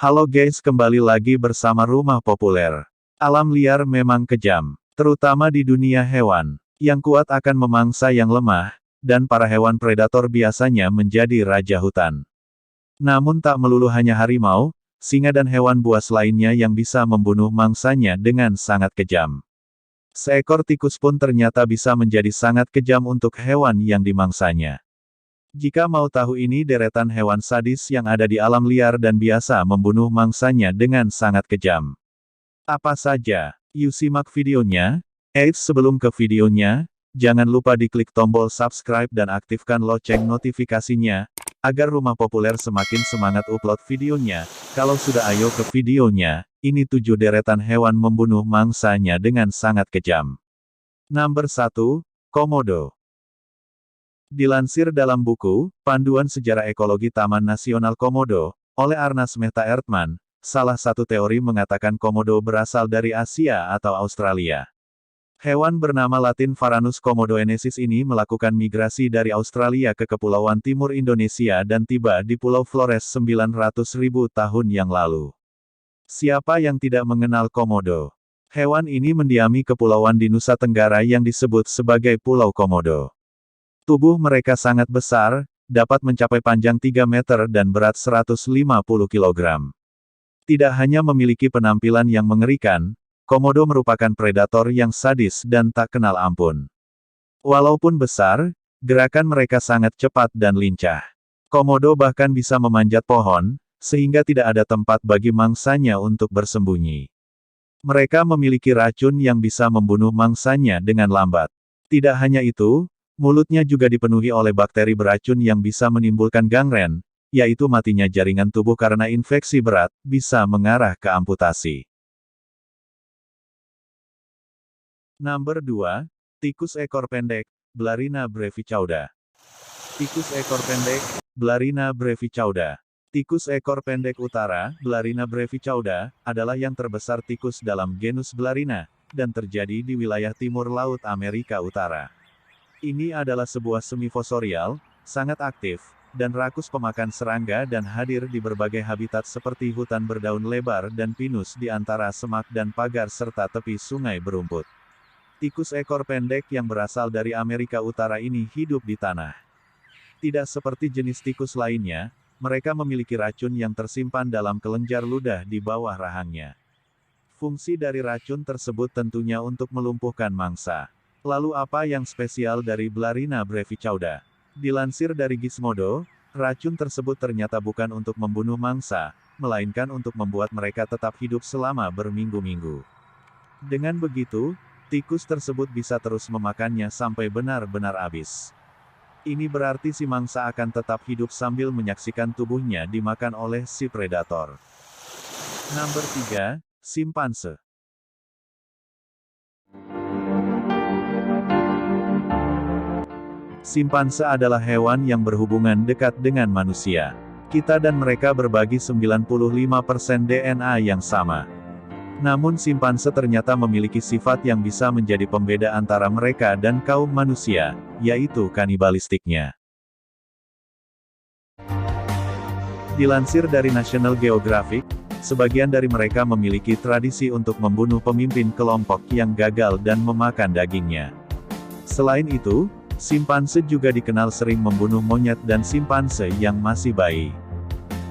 Halo guys, kembali lagi bersama Rumah Populer. Alam liar memang kejam, terutama di dunia hewan. Yang kuat akan memangsa yang lemah, dan para hewan predator biasanya menjadi raja hutan. Namun tak melulu hanya harimau, singa dan hewan buas lainnya yang bisa membunuh mangsanya dengan sangat kejam. Seekor tikus pun ternyata bisa menjadi sangat kejam untuk hewan yang dimangsanya. Jika mau tahu ini deretan hewan sadis yang ada di alam liar dan biasa membunuh mangsanya dengan sangat kejam. Apa saja? Yuk simak videonya. Eits, sebelum ke videonya, jangan lupa diklik tombol subscribe dan aktifkan lonceng notifikasinya, agar Rumah Populer semakin semangat upload videonya. Kalau sudah, ayo ke videonya. Ini 7 deretan hewan membunuh mangsanya dengan sangat kejam. Nomor 1, Komodo. Dilansir dalam buku, Panduan Sejarah Ekologi Taman Nasional Komodo, oleh Arnas Mehta Ertman, salah satu teori mengatakan komodo berasal dari Asia atau Australia. Hewan bernama Latin Varanus komodoensis ini melakukan migrasi dari Australia ke Kepulauan Timur Indonesia dan tiba di Pulau Flores 900.000 tahun yang lalu. Siapa yang tidak mengenal komodo? Hewan ini mendiami kepulauan di Nusa Tenggara yang disebut sebagai Pulau Komodo. Tubuh mereka sangat besar, dapat mencapai panjang 3 meter dan berat 150 kg. Tidak hanya memiliki penampilan yang mengerikan, komodo merupakan predator yang sadis dan tak kenal ampun. Walaupun besar, gerakan mereka sangat cepat dan lincah. Komodo bahkan bisa memanjat pohon, sehingga tidak ada tempat bagi mangsanya untuk bersembunyi. Mereka memiliki racun yang bisa membunuh mangsanya dengan lambat. Tidak hanya itu, mulutnya juga dipenuhi oleh bakteri beracun yang bisa menimbulkan gangren, yaitu matinya jaringan tubuh karena infeksi berat, bisa mengarah ke amputasi. Nomor 2, tikus ekor pendek, Blarina brevichauda. Tikus ekor pendek, Blarina brevichauda. Tikus ekor pendek utara, Blarina brevichauda, adalah yang terbesar tikus dalam genus Blarina, dan terjadi di wilayah timur laut Amerika Utara. Ini adalah sebuah semifosorial, sangat aktif, dan rakus pemakan serangga dan hadir di berbagai habitat seperti hutan berdaun lebar dan pinus di antara semak dan pagar serta tepi sungai berumput. Tikus ekor pendek yang berasal dari Amerika Utara ini hidup di tanah. Tidak seperti jenis tikus lainnya, mereka memiliki racun yang tersimpan dalam kelenjar ludah di bawah rahangnya. Fungsi dari racun tersebut tentunya untuk melumpuhkan mangsa. Lalu apa yang spesial dari Blarina brevichauda? Dilansir dari Gizmodo, racun tersebut ternyata bukan untuk membunuh mangsa, melainkan untuk membuat mereka tetap hidup selama berminggu-minggu. Dengan begitu, tikus tersebut bisa terus memakannya sampai benar-benar habis. Ini berarti si mangsa akan tetap hidup sambil menyaksikan tubuhnya dimakan oleh si predator. Nomor 3, simpanse. Simpanse adalah hewan yang berhubungan dekat dengan manusia. Kita dan mereka berbagi 95% DNA yang sama. Namun simpanse ternyata memiliki sifat yang bisa menjadi pembeda antara mereka dan kaum manusia, yaitu kanibalistiknya. Dilansir dari National Geographic, sebagian dari mereka memiliki tradisi untuk membunuh pemimpin kelompok yang gagal dan memakan dagingnya. Selain itu, simpanse juga dikenal sering membunuh monyet dan simpanse yang masih bayi.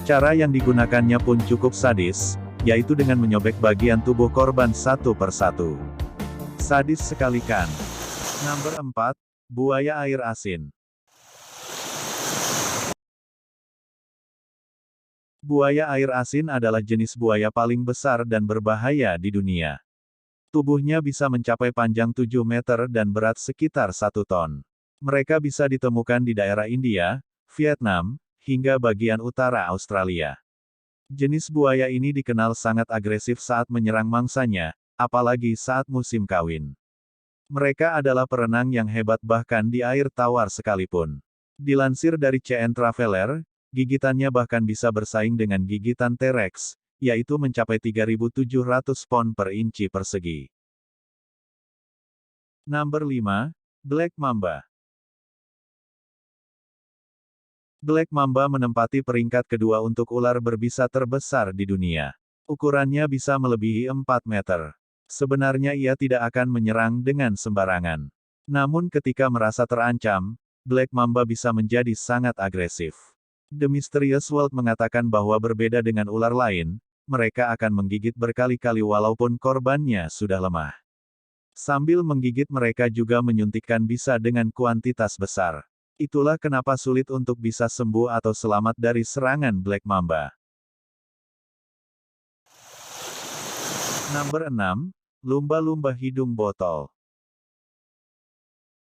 Cara yang digunakannya pun cukup sadis, yaitu dengan menyobek bagian tubuh korban satu persatu. Sadis sekali kan? Nomor 4, buaya air asin. Buaya air asin adalah jenis buaya paling besar dan berbahaya di dunia. Tubuhnya bisa mencapai panjang 7 meter dan berat sekitar 1 ton. Mereka bisa ditemukan di daerah India, Vietnam, hingga bagian utara Australia. Jenis buaya ini dikenal sangat agresif saat menyerang mangsanya, apalagi saat musim kawin. Mereka adalah perenang yang hebat bahkan di air tawar sekalipun. Dilansir dari CN Traveler, gigitannya bahkan bisa bersaing dengan gigitan T-Rex, yaitu mencapai 3.700 pon per inci persegi. Nomor 5, Black Mamba. Black Mamba menempati peringkat kedua untuk ular berbisa terbesar di dunia. Ukurannya bisa melebihi 4 meter. Sebenarnya ia tidak akan menyerang dengan sembarangan. Namun ketika merasa terancam, Black Mamba bisa menjadi sangat agresif. The Mysterious World mengatakan bahwa berbeda dengan ular lain, mereka akan menggigit berkali-kali walaupun korbannya sudah lemah. Sambil menggigit mereka juga menyuntikkan bisa dengan kuantitas besar. Itulah kenapa sulit untuk bisa sembuh atau selamat dari serangan Black Mamba. Nomor 6. Lumba-lumba hidung botol.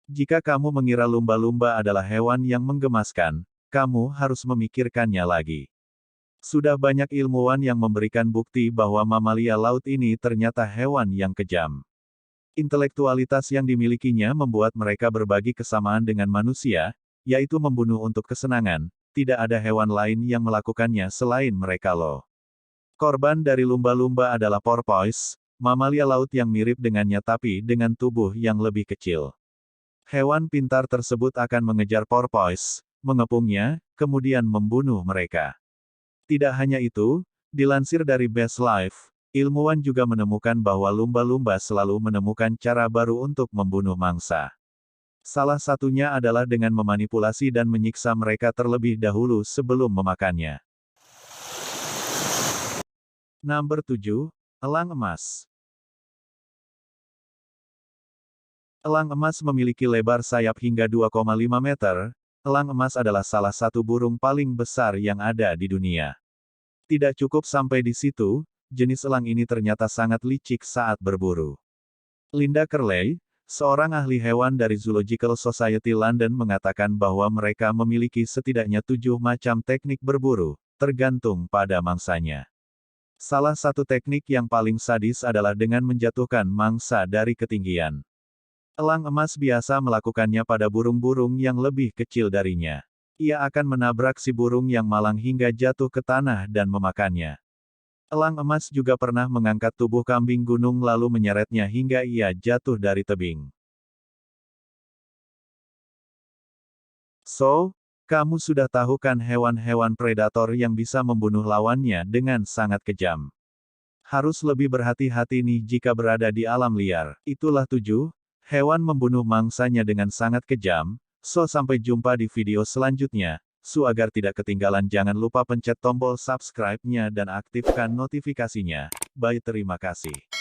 Jika kamu mengira lumba-lumba adalah hewan yang menggemaskan, kamu harus memikirkannya lagi. Sudah banyak ilmuwan yang memberikan bukti bahwa mamalia laut ini ternyata hewan yang kejam. Intelektualitas yang dimilikinya membuat mereka berbagi kesamaan dengan manusia, yaitu membunuh untuk kesenangan. Tidak ada hewan lain yang melakukannya selain mereka loh. Korban dari lumba-lumba adalah porpoise, mamalia laut yang mirip dengannya tapi dengan tubuh yang lebih kecil. Hewan pintar tersebut akan mengejar porpoise, mengepungnya, kemudian membunuh mereka. Tidak hanya itu, dilansir dari Best Life, ilmuwan juga menemukan bahwa lumba-lumba selalu menemukan cara baru untuk membunuh mangsa. Salah satunya adalah dengan memanipulasi dan menyiksa mereka terlebih dahulu sebelum memakannya. Nomor 7. Elang emas. Elang emas memiliki lebar sayap hingga 2,5 meter. Elang emas adalah salah satu burung paling besar yang ada di dunia. Tidak cukup sampai di situ, jenis elang ini ternyata sangat licik saat berburu. Linda Curley, seorang ahli hewan dari Zoological Society London mengatakan bahwa mereka memiliki setidaknya 7 macam teknik berburu, tergantung pada mangsanya. Salah satu teknik yang paling sadis adalah dengan menjatuhkan mangsa dari ketinggian. Elang emas biasa melakukannya pada burung-burung yang lebih kecil darinya. Ia akan menabrak si burung yang malang hingga jatuh ke tanah dan memakannya. Elang emas juga pernah mengangkat tubuh kambing gunung lalu menyeretnya hingga ia jatuh dari tebing. So, kamu sudah tahu kan hewan-hewan predator yang bisa membunuh lawannya dengan sangat kejam. Harus lebih berhati-hati nih jika berada di alam liar. Itulah 7 hewan membunuh mangsanya dengan sangat kejam. So sampai jumpa di video selanjutnya. Agar tidak ketinggalan jangan lupa pencet tombol subscribe-nya dan aktifkan notifikasinya. Bye, terima kasih.